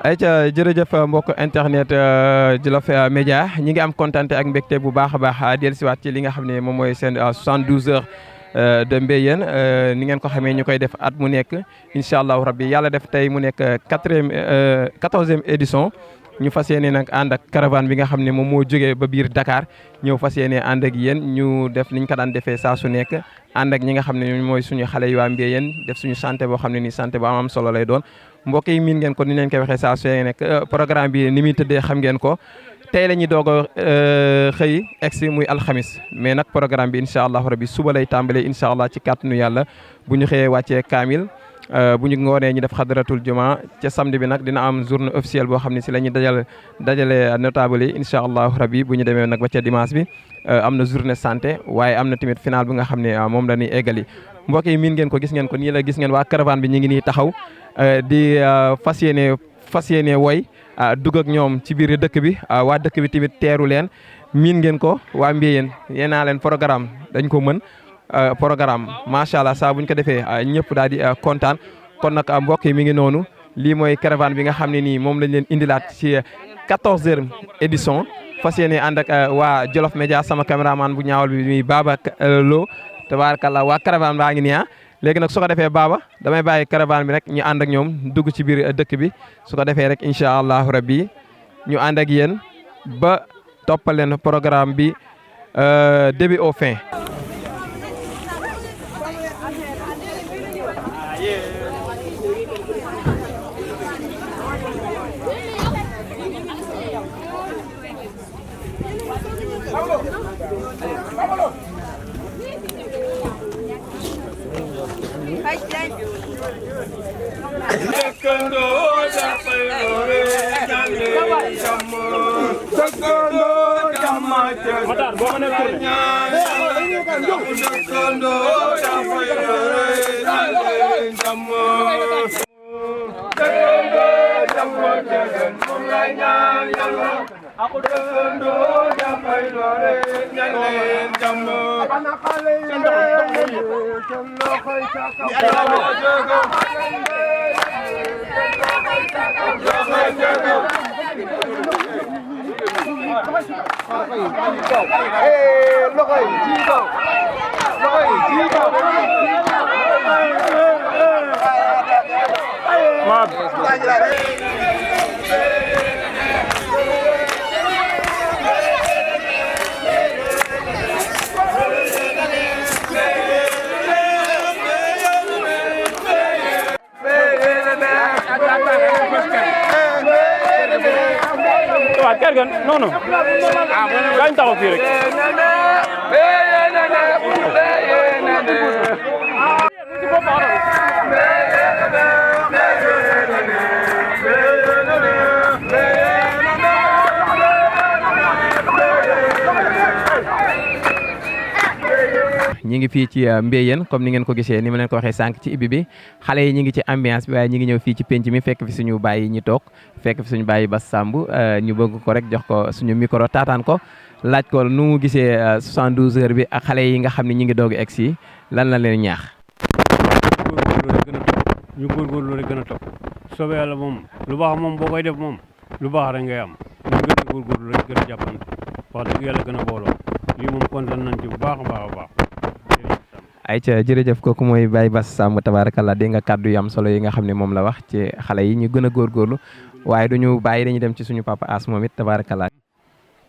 ayca jërëjëf mbokk internet Djolof Média ñi ngi am kontante ak mbégte bu baax a baax dellusiwaat ci li nga xam ne moom mooy seen 72 heures de Mbéyeen ni ngeen ko xamee ñu koy def at mu nekk incha allahu rabbi yàlla def tey mu nekk 14e édition. ñu fas yéene nag ànd ak caravane bi nga xam ne moom moo jógee ba biir Dakar ñëw fas yéene ànd ak yéen ñu def niñ ko daan defee saa su nekk ànd ak ñi nga xam ne mooy suñu xale yi waa Mbéyeen def suñu santé boo xam ne nii santé bu am solo lay doon. mbokk yi miin ngeen ko ni leen koy waxee saa su nekk programme bi ni muy tëddee xam ngeen ko tey la ñuy doog a xëy egsi muy alxamis mais nag programme bi incha allah rabbi suba lay tàmbalee incha allah ci kàttanu yàlla bu ñu xëyee wàccee kaamil. bu ñu ngoonee ñu def xadaratul juma ca samedi bi nag dina am journée officielle boo xam ne si la ñuy dajale notable yi incha allahu rabbi bu ñu demee nag ba ca dimanche bi am na journée santé waaye am na tamit final bi nga xam ne moom la ñuy eggali. mbokk yi miin ngeen ko gis ngeen ko nii la gis ngeen waa caravane bi ñu ngi nii taxaw di fas yéene woy dugg ak ñoom ci biir dëkk bi waa dëkk bi tamit teeru leen miin ngeen ko waa Mbéyeen yéen naa leen programme dañ ko mën. programme macha allah saa bu ñu ko defee ñëpp daal di kontaan kon nag mbokk yi mi ngi noonu lii mooy caravane bi nga xam ne nii moom lañ leen indilaat ci 14e édition fas yéene ànd ak waa Djolof Média sama caméraman bu ñaawal bi muy Baba Lo tabarakallah waa caravane baa ngi nii léegi nag su ko defee Baba damay bàyyi caravane bi rek ñu ànd ak ñoom dugg ci biir dëkk bi su ko defee rek incha allahu rabbi ñu ànd ak yéen ba toppal leen programme bi début au fin. non non kañ taxaw fii rek ñi ngi fii ci Mbéyeen comme ni ngeen ko gisee ni ma leen ko waxee sànq ci ibbi bi xale yi ñi ngi ci ambiance bi waaye ñi ngi ñëw fii ci penc mi fekk fi suñu bàyyi ñi toog fekk fi suñu bàyyi Bass Samb ñu bëgg ko rek jox ko suñu micro taataan ko laaj ko nu mu gisee 72 heures bi ak xale yi nga xam ne ñi ngi doog egg si lan la leen ñaax. ñu góorgóorlu rek gën a topp soobee yàlla moom lu baax moom boo koy def moom lu baax rek ngay am ñu gën a góorgóorlu rek gën a jàppante wax dëgg yàlla gën a booloo lii moom kontaan nañ ci bu baax a baax a baax. ayca jërëjëf kooku mooy Baye Bass Samb tabarakallah dégg nga kàddu yu am solo yi nga xam ne moom la wax ci xale yi ñu gën a góorgóorlu waaye duñu bàyyi dañuy dem ci suñu papa As moom it tabarakallah.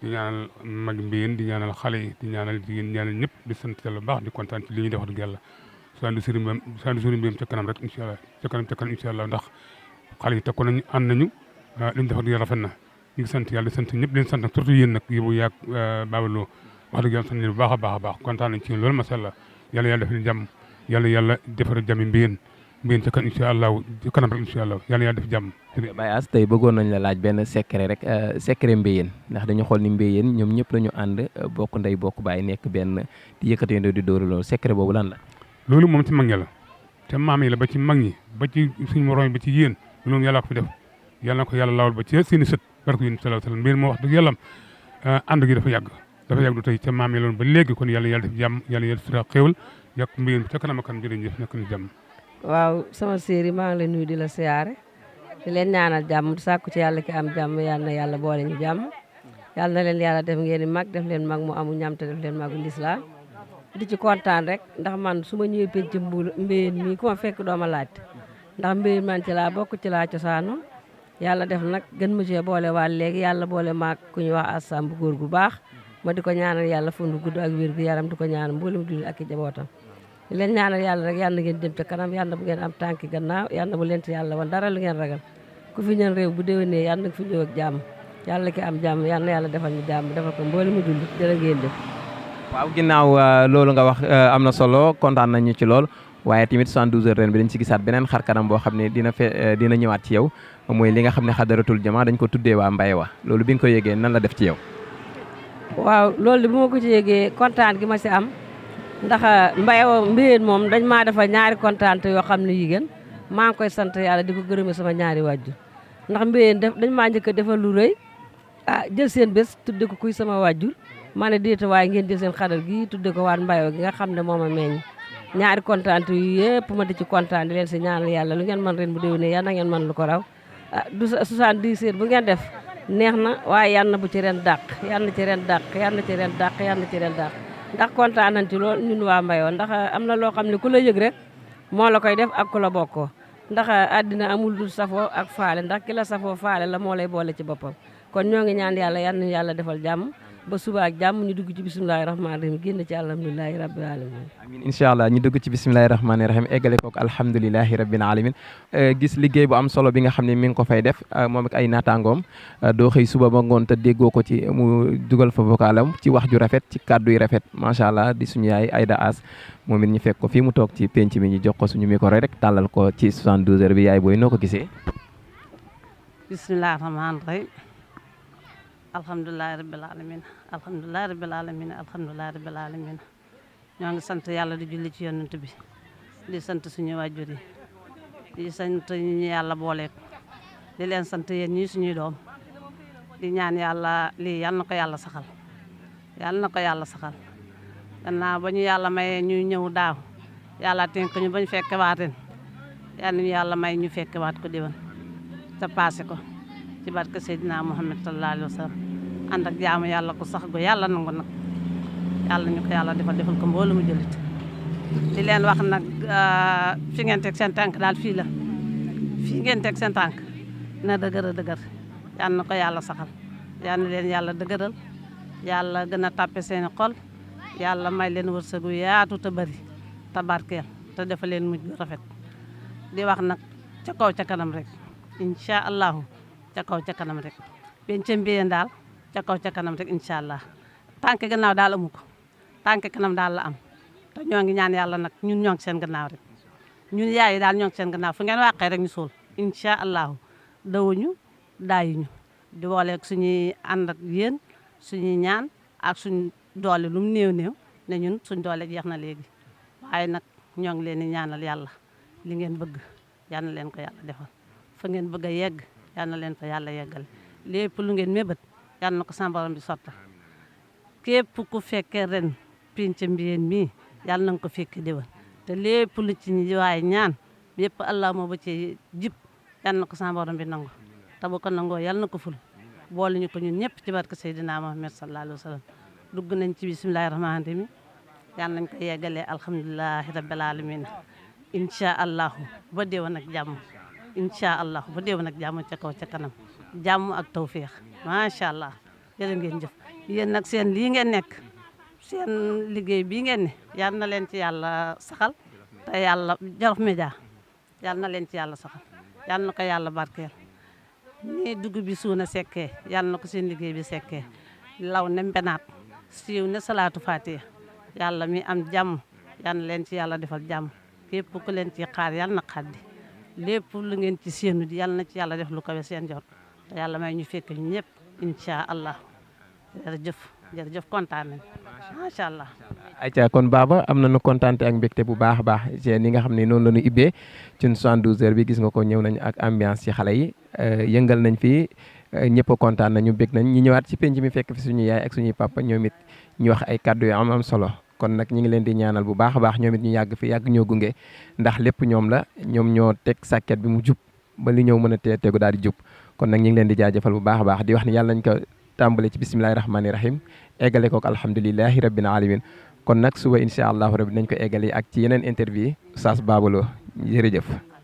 di ñaanal mag Mbéyeen di ñaanal xale yi di ñaanal jigéen ñaanal ñëpp di sant yàlla bu baax di kontaan ci li ñuy def wax dëgg yàlla sandu suri Mbéyeen ca kanam rek incha allah ca kanam incha allah ndax xale yi tekkoon nañu ànd nañu li ñu def wax dëgg yàlla rafet na ñu ngi sant yàlla di sant ñëpp di leen sant nag surtout yéen nag yow yaag Baba Lo wax dëgg yàlla sant nañu bu baax a baax a baax kontaan nañ ci loolu macha allah yàlla def ni jàmm yàlla defar jàmmi Mbéyeen ca kan incha allah ca kanam rek incha allah yàlla def jàmm. Baye As tey bëggoon nañ la laaj benn secret rek secret Mbéyeen ndax dañu xool ni Mbéyeen ñoom ñëpp dañu ànd bokk ndey bokk baay nekk benn di yëkkatee di dóor loolu secret boobu lan la. loolu moom ci mag ñi la te maam yi la ba ci mag ñi ba ci suñu moroom ba ci yéen loolu yàlla ko fi def yàlla na ko yàlla lawal ba ci seeni sët barko yéen sallallahu alayhi wasallam Mbéyeen moo wax dëgg yàlla ànd gi dafa yàgg du tey ca maam yi loolu ba léegi kon yàlla def jàmm yàlla sutura xéewal yàq Mbéyeen ca kanam ak kanam jërëjëf nekk na jàmm. waaw sama séeri maa ngi lay nuyu di la siyaare di leen ñaanal jàmm di sàkku ci yàlla ki am jàmm yal na yàlla boole ñu jàmm yal na leen yàlla def ngeen di mag def leen mag mu amu ñam te def leen magu lislaam di ci kontaan rek ndax man su ma ñëwee penc mbéyeen mii ku ma fekk dooma laajte ndax mbéyeen man ci laa bokk ci laa cosaanu yàlla def nag gën ma cee boole waal léegi yàlla boole maag ku ñuy wax Assane bu góor gu baax ma di ko ñaanal yàlla fundu gudd ak wér gu yaram di ko ñaanal mboolem dul ak i jabootam di leen ñaanal yàlla rek yàlla ngeen jëm ca kanam yàlla bu ngeen am tànki gannaaw yàlla bu leen ci yàlla wan dara lu ngeen ragal ku fi ñën réew bu déwénee yàlla nga fi ñëw ak jàmm yàlla ki am jàmm yàlla na yàlla defal ñu jàmm defal ko mboolem mu dund jërë ngeen jëf. waaw ginnaaw loolu nga wax am na solo kontaan nañu ci lool waaye tamit 72 heures ren bi dañ ci gisaat beneen xar kanam boo xam ne dina ñëwaat ci yow mooy li nga xam ne xadaratul jama dañ ko tuddee waa Mbaye loolu bi nga ko yëgee nan la def ci yow. waaw loolu bu ma ko ci yëgee kontaan gi ma si am ndax mbéyeen moom dañ maa defal ñaari kontaan te yoo xam ne yi gën maa ngi koy sant yàlla di ko gërëme sama ñaari wàjjur ndax mbéyeen dañ maa njëkk a defal lu rëy jël seen bés tudde ko kuy sama wàjjur ma ne déeta waaye ngeen jël seen xadar gi tudde ko waat Mbaye gi nga xam ne moom a meññ ñaari kontaan yu yëpp ma di ci kontaan di leen si ñaanal yàlla lu ngeen man ren bu déwénee yal na ngeen man lu ko raw du 70 heures bu ngeen def neex na waaye yal na bu ci ren dàq yal na ci ren dàq yal na ci ren dàq yal na ci ren dàq ndax kontaan nañ ci lool ñun waa Mbaye ndax am na loo xam ne ku la yëg rek moo la koy def ak ku la bokkoo ndax àddina amul dul safoo ak faale ndax ki la safoo faale la moo lay boole ci boppam kon ñoo ngi ñaan yàlla yal nañu yàlla defal jàmm ba suba ak jàmm ñu dugg ci bisimilahi rahmaani rahim génn ci alhamdulilahi rabbil alamin amiin incha allah ñu dugg ci bisimilahi rahmaani rahim eggale kook alhamdulilahi rabbil alamin gis liggéey bu am solo bi nga xam ne mi ngi ko fay def moom ak ay naataangoom doo xëy suba ba ngoon te déggoo ko ci mu dugal fa vocalam ci wax ju rafet ci kàddu yu rafet macha allah di suñu yaay Aïda As moom it ñu fekk ko fii mu toog ci penc mi ñu jox ko suñu micro rek tàllal ko ci 72 heures bi yaay booy noo ko gisee. bisimilahi rahmaani rahim alhamdulilahi rabbil alamin alhamdulilahi rabbil alamin alhamdulilahi rabbil alamin ñoo ngi sant yàlla di julli ci yonent bi di sant suñu waajur yi di sant ñu yàlla booleek di leen sant yéen ñii suñuy doom di ñaan yàlla lii yal na ko yàlla saxal yal na ko yàlla saxal gannaaw ba ñu yàlla mayee ñu ñëw daaw yàlla tënk ñu ba ñu fekke waaten yal nañu yàlla may ñu fekke waat ko déwén te paase ko ci barke Seydina Muhammad sallallahu alayhi wa sallam ànd ak jaamu yàlla ko sax gu yàlla nangu nag yàlla ñu ko yàlla defal ko mboolu mu jëlit di leen wax nag fi ngeen teg seen tànk daal fii la fii ngeen teg seen tànk na dëgër a dëgër yal na ko yàlla saxal yal na leen yàlla dëgëral yàlla gën a tàppe seeni xol yàlla may leen wërsëgu yaatu te bari te barkeel te defal leen mujj rafet di wax nag ca kaw ca kanam rek incha allahu ca kaw ca kanam rek pencam mbiyeen daal ca kaw ca kanam rek incha allah tànk gannaaw daal amu ko tànk kanam daal la am te ñoo ngi ñaan yàlla nag ñun ñoo ngi seen gannaaw rek ñun yaay yi daal ñoo ngi seen gannaaw fu ngeen wàqee rek ñu suul incha allahu dawuñu daayuñu di booleeg suñuy ànd ak yéen suñuy ñaan ak suñ doole lu mu néew néew ne ñun suñ doole jeex na léegi waaye nag ñoo ngi leen di ñaanal yàlla li ngeen bëgg yal na leen ko yàlla defal fa ngeen bëgg a yegg yal na leen fa yàlla yeggale lépp lu ngeen mébét yal na ko sama borom bi sotta képp ku fekkee ren pinc mbiyeen mii yal na nga ko fekke déwén te lépp lu ci ñi waaye ñaan yépp allah moo ba ci jib yal na ko sama borom bi nangu te bu ko nangoo yal na ko ful boole ñu ko ñun ñëpp ci barke Seydina Muhammad sallallahu alayhi wa sallam dugg nañ ci bisimilahi rahmaani rahim yal nañ ko yeggalee alhamdulilahi rabbil alamin incha allahu ba déwén ak jàmm incha allah ba déwén ak jàmm ca kaw ca kanam jàmm ak tawféex macha allah jërë ngeen jëf yéen nag seen lii ngeen nekk seen liggéey bii ngeen ne yal na leen ci yàlla saxal te yàlla Jolof Média yal na leen ci yàlla saxal yal na ko yàlla barkeel nii dugub bi suuna sekkee yal na ko seen liggéey bi sekkee law ne mbenaat siiw ne salaatu fatiha yàlla mi am jàmm yal na leen ci yàlla defal jàmm képp ku leen ci xaar yal na xaddi lépp lu ngeen ci séenu di yal na ci yàlla def lu kawe seen jot te yàlla may ñu fekk ñu ñëpp incha allah jërëjëf kontaan nañ macha allah. ayca kon Baba am nañu kontaante ak mbégte bu baax a baax ci ni nga xam ne noonu la ñu ibbee ci 72 heures bi gis nga ko ñëw nañ ak ambiance ci xale yi yëngal nañ fi ñëpp kontaan nañu bég nañ ñi ñëwaat ci penc mi fekk fi suñu yaay ak suñuy papa ñoom it ñu wax ay kàddu yu am solo kon nag ñu ngi leen di ñaanal bu baax a baax ñoom it ñu yàgg fi yàgg ñoo gunge ndax lépp ñoom la ñoom ñoo teg sàkket bi mu jub ba li ñëw mën a tegu daal di jub kon nag ñu ngi leen di jaajëfal bu baax a baax di wax ni yàlla nañ ko tàmbale ci bisimilahi rahmaani rahim eggale kook alhamdulilahi rabbil alamin kon nag suba incha allahu rabbi nañ ko eggale ak ci yeneen interview Oustaz Baba Lo jërëjëf